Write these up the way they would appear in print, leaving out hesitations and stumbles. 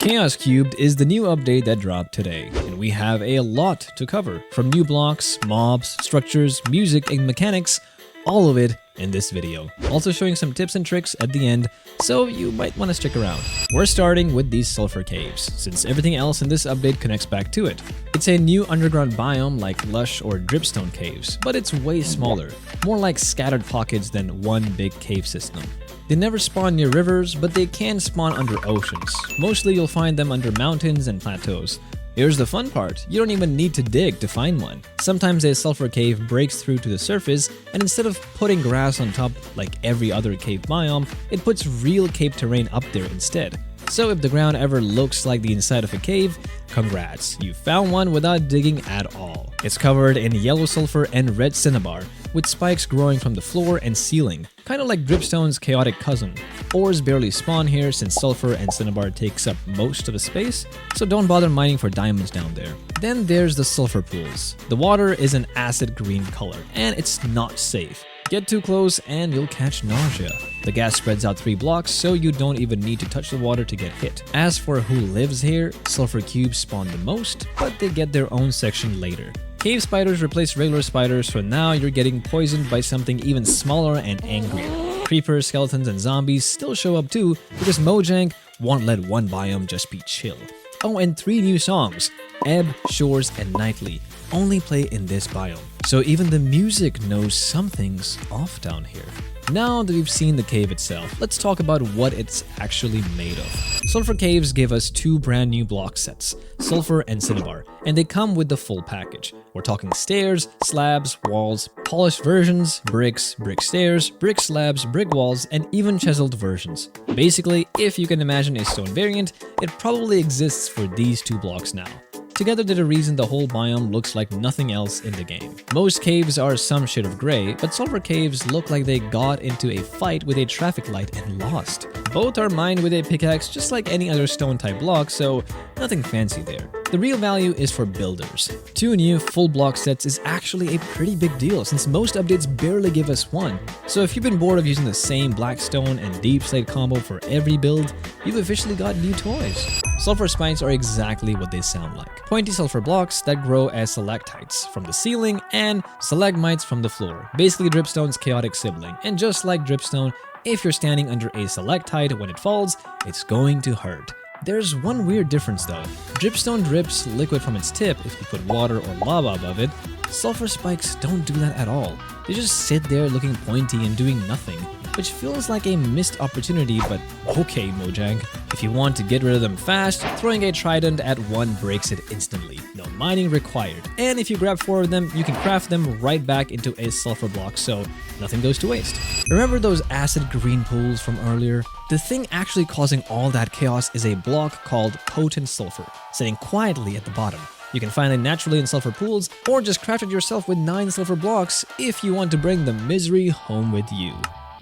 Chaos Cubed is the new update that dropped today, and we have a lot to cover, from new blocks, mobs, structures, music, and mechanics, all of it in this video. Also showing some tips and tricks at the end, so you might want to stick around. We're starting with these Sulfur Caves, since everything else in this update connects back to it. It's a new underground biome like lush or dripstone caves, but it's way smaller, more like scattered pockets than one big cave system. They never spawn near rivers, but they can spawn under oceans. Mostly you'll find them under mountains and plateaus. Here's the fun part, you don't even need to dig to find one. Sometimes a sulfur cave breaks through to the surface, and instead of putting grass on top like every other cave biome, it puts real cave terrain up there instead. So if the ground ever looks like the inside of a cave, congrats, you found one without digging at all. It's covered in yellow sulfur and red cinnabar, with spikes growing from the floor and ceiling, kinda like dripstone's chaotic cousin. Ores barely spawn here since sulfur and cinnabar takes up most of the space, so don't bother mining for diamonds down there. Then there's the sulfur pools. The water is an acid green color, and it's not safe. Get too close and you'll catch nausea. The gas spreads out 3 blocks, so you don't even need to touch the water to get hit. As for who lives here, Sulfur Cubes spawn the most, but they get their own section later. Cave spiders replace regular spiders, so now you're getting poisoned by something even smaller and angrier. Creepers, skeletons, and zombies still show up too, because Mojang won't let one biome just be chill. Oh, and 3 new songs, Ebb, Shores, and Nightly, only play in this biome. So even the music knows something's off down here. Now that we've seen the cave itself, let's talk about what it's actually made of. Sulfur Caves give us 2 brand new block sets, Sulfur and Cinnabar, and they come with the full package. We're talking stairs, slabs, walls, polished versions, bricks, brick stairs, brick slabs, brick walls, and even chiseled versions. Basically, if you can imagine a stone variant, it probably exists for these 2 blocks now. Together they're the reason the whole biome looks like nothing else in the game. Most caves are some shade of gray, but Sulfur Caves look like they got into a fight with a traffic light and lost. Both are mined with a pickaxe just like any other stone type block, so nothing fancy there. The real value is for builders. 2 new full block sets is actually a pretty big deal since most updates barely give us one. So if you've been bored of using the same black stone and deep slate combo for every build, you've officially got new toys. Sulfur Spikes are exactly what they sound like. Pointy sulfur blocks that grow as stalactites from the ceiling and stalagmites from the floor. Basically dripstone's chaotic sibling. And just like dripstone, if you're standing under a stalactite when it falls, it's going to hurt. There's one weird difference though. Dripstone drips liquid from its tip if you put water or lava above it. Sulfur Spikes don't do that at all. They just sit there looking pointy and doing nothing, which feels like a missed opportunity, but okay Mojang. If you want to get rid of them fast, throwing a trident at one breaks it instantly. No mining required. And if you grab 4 of them, you can craft them right back into a sulfur block, so nothing goes to waste. Remember those acid green pools from earlier? The thing actually causing all that chaos is a block called Potent Sulfur, sitting quietly at the bottom. You can find it naturally in sulfur pools, or just craft it yourself with 9 sulfur blocks if you want to bring the misery home with you.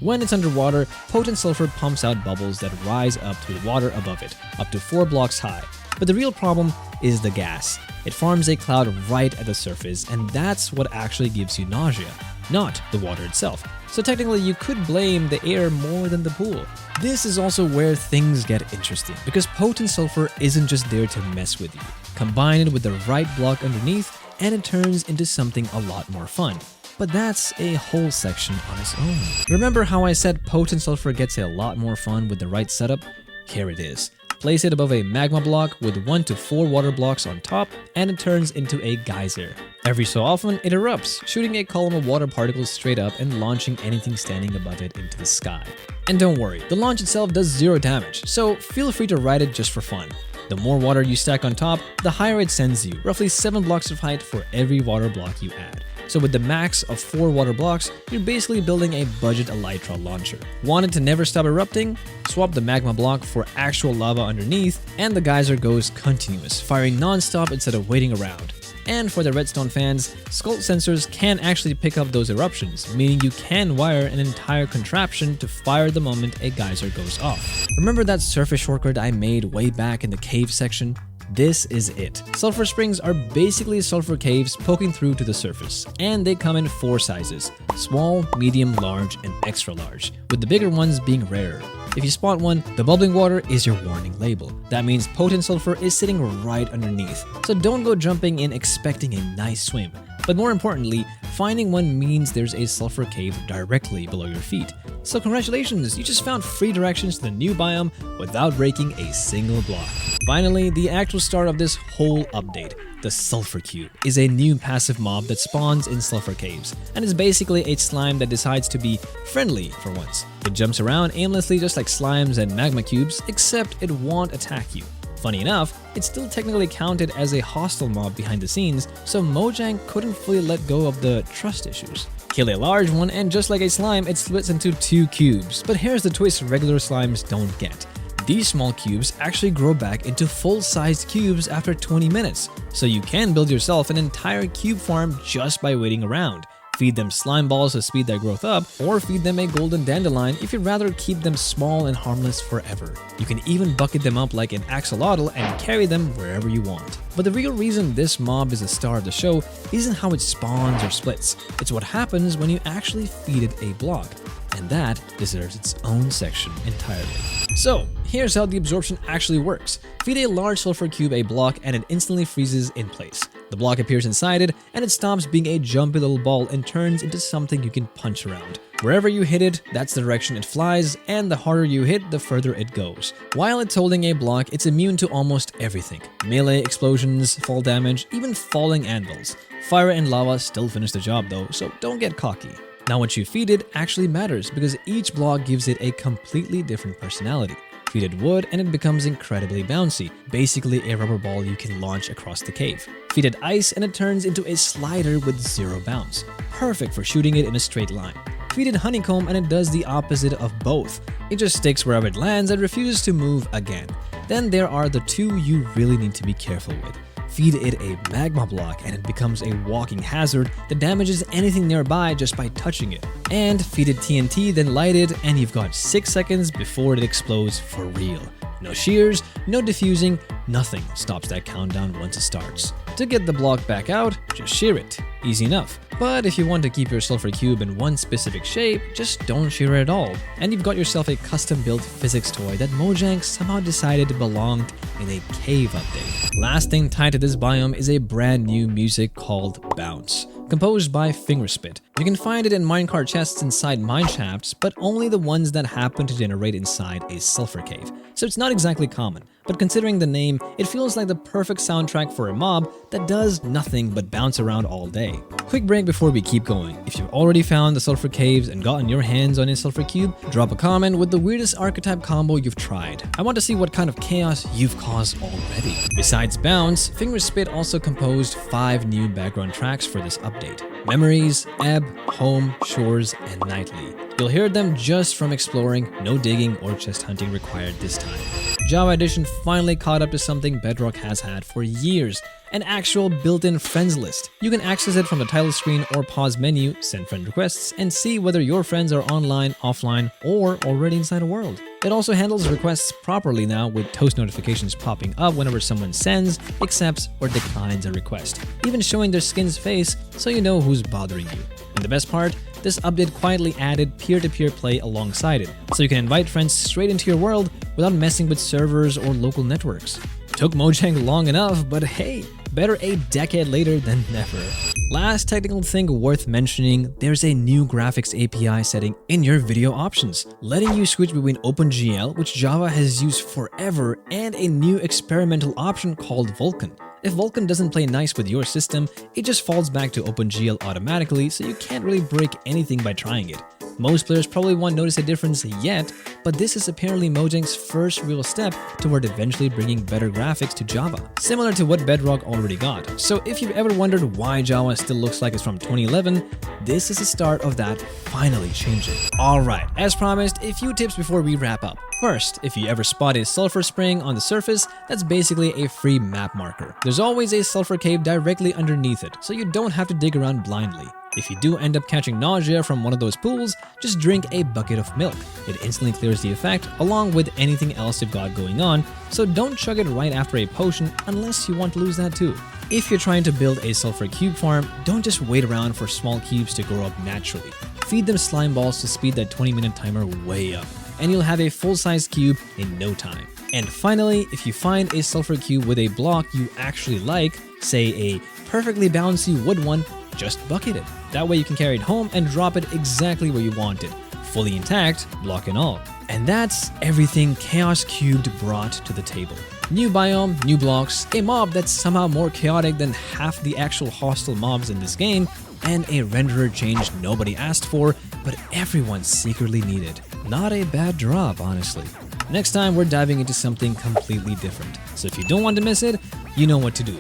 When it's underwater, potent sulfur pumps out bubbles that rise up through the water above it, up to 4 blocks high. But the real problem is the gas. It forms a cloud right at the surface, and that's what actually gives you nausea, not the water itself. So technically you could blame the air more than the pool. This is also where things get interesting, because potent sulfur isn't just there to mess with you. Combine it with the right block underneath, and it turns into something a lot more fun. But that's a whole section on its own. Remember how I said potent sulfur gets a lot more fun with the right setup? Here it is. Place it above a magma block with 1 to 4 water blocks on top, and it turns into a geyser. Every so often, it erupts, shooting a column of water particles straight up and launching anything standing above it into the sky. And don't worry, the launch itself does 0 damage, so feel free to ride it just for fun. The more water you stack on top, the higher it sends you, roughly 7 blocks of height for every water block you add. So with the max of 4 water blocks, you're basically building a budget elytra launcher. Want it to never stop erupting? Swap the magma block for actual lava underneath, and the geyser goes continuous, firing non-stop instead of waiting around. And for the redstone fans, Sculpt sensors can actually pick up those eruptions, meaning you can wire an entire contraption to fire the moment a geyser goes off. Remember that surface shortcut I made way back in the cave section? This is it. Sulfur Springs are basically sulfur caves poking through to the surface, and they come in 4 sizes: small, medium, large, and extra large, with the bigger ones being rarer. If you spot one, the bubbling water is your warning label. That means potent sulfur is sitting right underneath, so don't go jumping in expecting a nice swim. But more importantly, finding one means there's a sulfur cave directly below your feet. So congratulations, you just found free directions to the new biome without breaking a single block. Finally, the actual start of this whole update. The Sulfur Cube is a new passive mob that spawns in Sulfur Caves, and is basically a slime that decides to be friendly for once. It jumps around aimlessly just like slimes and magma cubes, except it won't attack you. Funny enough, it's still technically counted as a hostile mob behind the scenes, so Mojang couldn't fully let go of the trust issues. Kill a large one, and just like a slime, it splits into 2 cubes. But here's the twist regular slimes don't get. These small cubes actually grow back into full-sized cubes after 20 minutes, so you can build yourself an entire cube farm just by waiting around. Feed them slime balls to speed their growth up, or feed them a golden dandelion if you'd rather keep them small and harmless forever. You can even bucket them up like an axolotl and carry them wherever you want. But the real reason this mob is the star of the show isn't how it spawns or splits, it's what happens when you actually feed it a block. And that deserves its own section entirely. So, here's how the absorption actually works. Feed a large sulfur cube a block and it instantly freezes in place. The block appears inside it, and it stops being a jumpy little ball and turns into something you can punch around. Wherever you hit it, that's the direction it flies, and the harder you hit, the further it goes. While it's holding a block, it's immune to almost everything. Melee, explosions, fall damage, even falling anvils. Fire and lava still finish the job though, so don't get cocky. Now what you feed it actually matters because each block gives it a completely different personality. Feed it wood and it becomes incredibly bouncy, basically a rubber ball you can launch across the cave. Feed it ice and it turns into a slider with 0 bounce, perfect for shooting it in a straight line. Feed it honeycomb and it does the opposite of both. It just sticks wherever it lands and refuses to move again. Then there are the 2 you really need to be careful with. Feed it a magma block and it becomes a walking hazard that damages anything nearby just by touching it. And feed it TNT, then light it, and you've got 6 seconds before it explodes for real. No shears, no diffusing, nothing stops that countdown once it starts. To get the block back out, just shear it. Easy enough. But if you want to keep your sulfur cube in one specific shape, just don't shear it at all. And you've got yourself a custom-built physics toy that Mojang somehow decided belonged in a cave update. Last thing tied to this biome is a brand new music called Bounce, composed by Fingerspit. You can find it in minecart chests inside mineshafts, but only the ones that happen to generate inside a sulfur cave. So it's not exactly common, but considering the name, it feels like the perfect soundtrack for a mob that does nothing but bounce around all day. Quick break before we keep going. If you've already found the sulfur caves and gotten your hands on a sulfur cube, drop a comment with the weirdest archetype combo you've tried. I want to see what kind of chaos you've caused already. Besides Bounce, Fingerspit also composed 5 new background tracks for this update: Memories, Ebb, Home, Shores, and Nightly. You'll hear them just from exploring, no digging or chest hunting required this time. Java Edition finally caught up to something Bedrock has had for years: an actual built-in friends list. You can access it from the title screen or pause menu, send friend requests, and see whether your friends are online, offline, or already inside a world. It also handles requests properly now, with toast notifications popping up whenever someone sends, accepts, or declines a request, even showing their skin's face so you know who's bothering you. And the best part? This update quietly added peer-to-peer play alongside it, so you can invite friends straight into your world without messing with servers or local networks. Took Mojang long enough, but hey, better a decade later than never. Last technical thing worth mentioning, there's a new graphics API setting in your video options, letting you switch between OpenGL, which Java has used forever, and a new experimental option called Vulkan. If Vulkan doesn't play nice with your system, it just falls back to OpenGL automatically, so you can't really break anything by trying it. Most players probably won't notice a difference yet, but this is apparently Mojang's first real step toward eventually bringing better graphics to Java, similar to what Bedrock already got. So if you've ever wondered why Java still looks like it's from 2011, this is the start of that finally changing. Alright, as promised, a few tips before we wrap up. First, if you ever spot a sulfur spring on the surface, that's basically a free map marker. There's always a sulfur cave directly underneath it, so you don't have to dig around blindly. If you do end up catching nausea from one of those pools, just drink a bucket of milk. It instantly clears the effect along with anything else you've got going on, so don't chug it right after a potion unless you want to lose that too. If you're trying to build a Sulfur Cube farm, don't just wait around for small cubes to grow up naturally. Feed them slime balls to speed that 20-minute timer way up, and you'll have a full-size cube in no time. And finally, if you find a Sulfur Cube with a block you actually like, say a perfectly bouncy wood one, just bucket it. That way you can carry it home and drop it exactly where you want it, fully intact, block and all. And that's everything Chaos Cubed brought to the table. New biome, new blocks, a mob that's somehow more chaotic than half the actual hostile mobs in this game, and a renderer change nobody asked for, but everyone secretly needed. Not a bad drop, honestly. Next time, we're diving into something completely different. So if you don't want to miss it, you know what to do.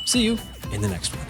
See you in the next one.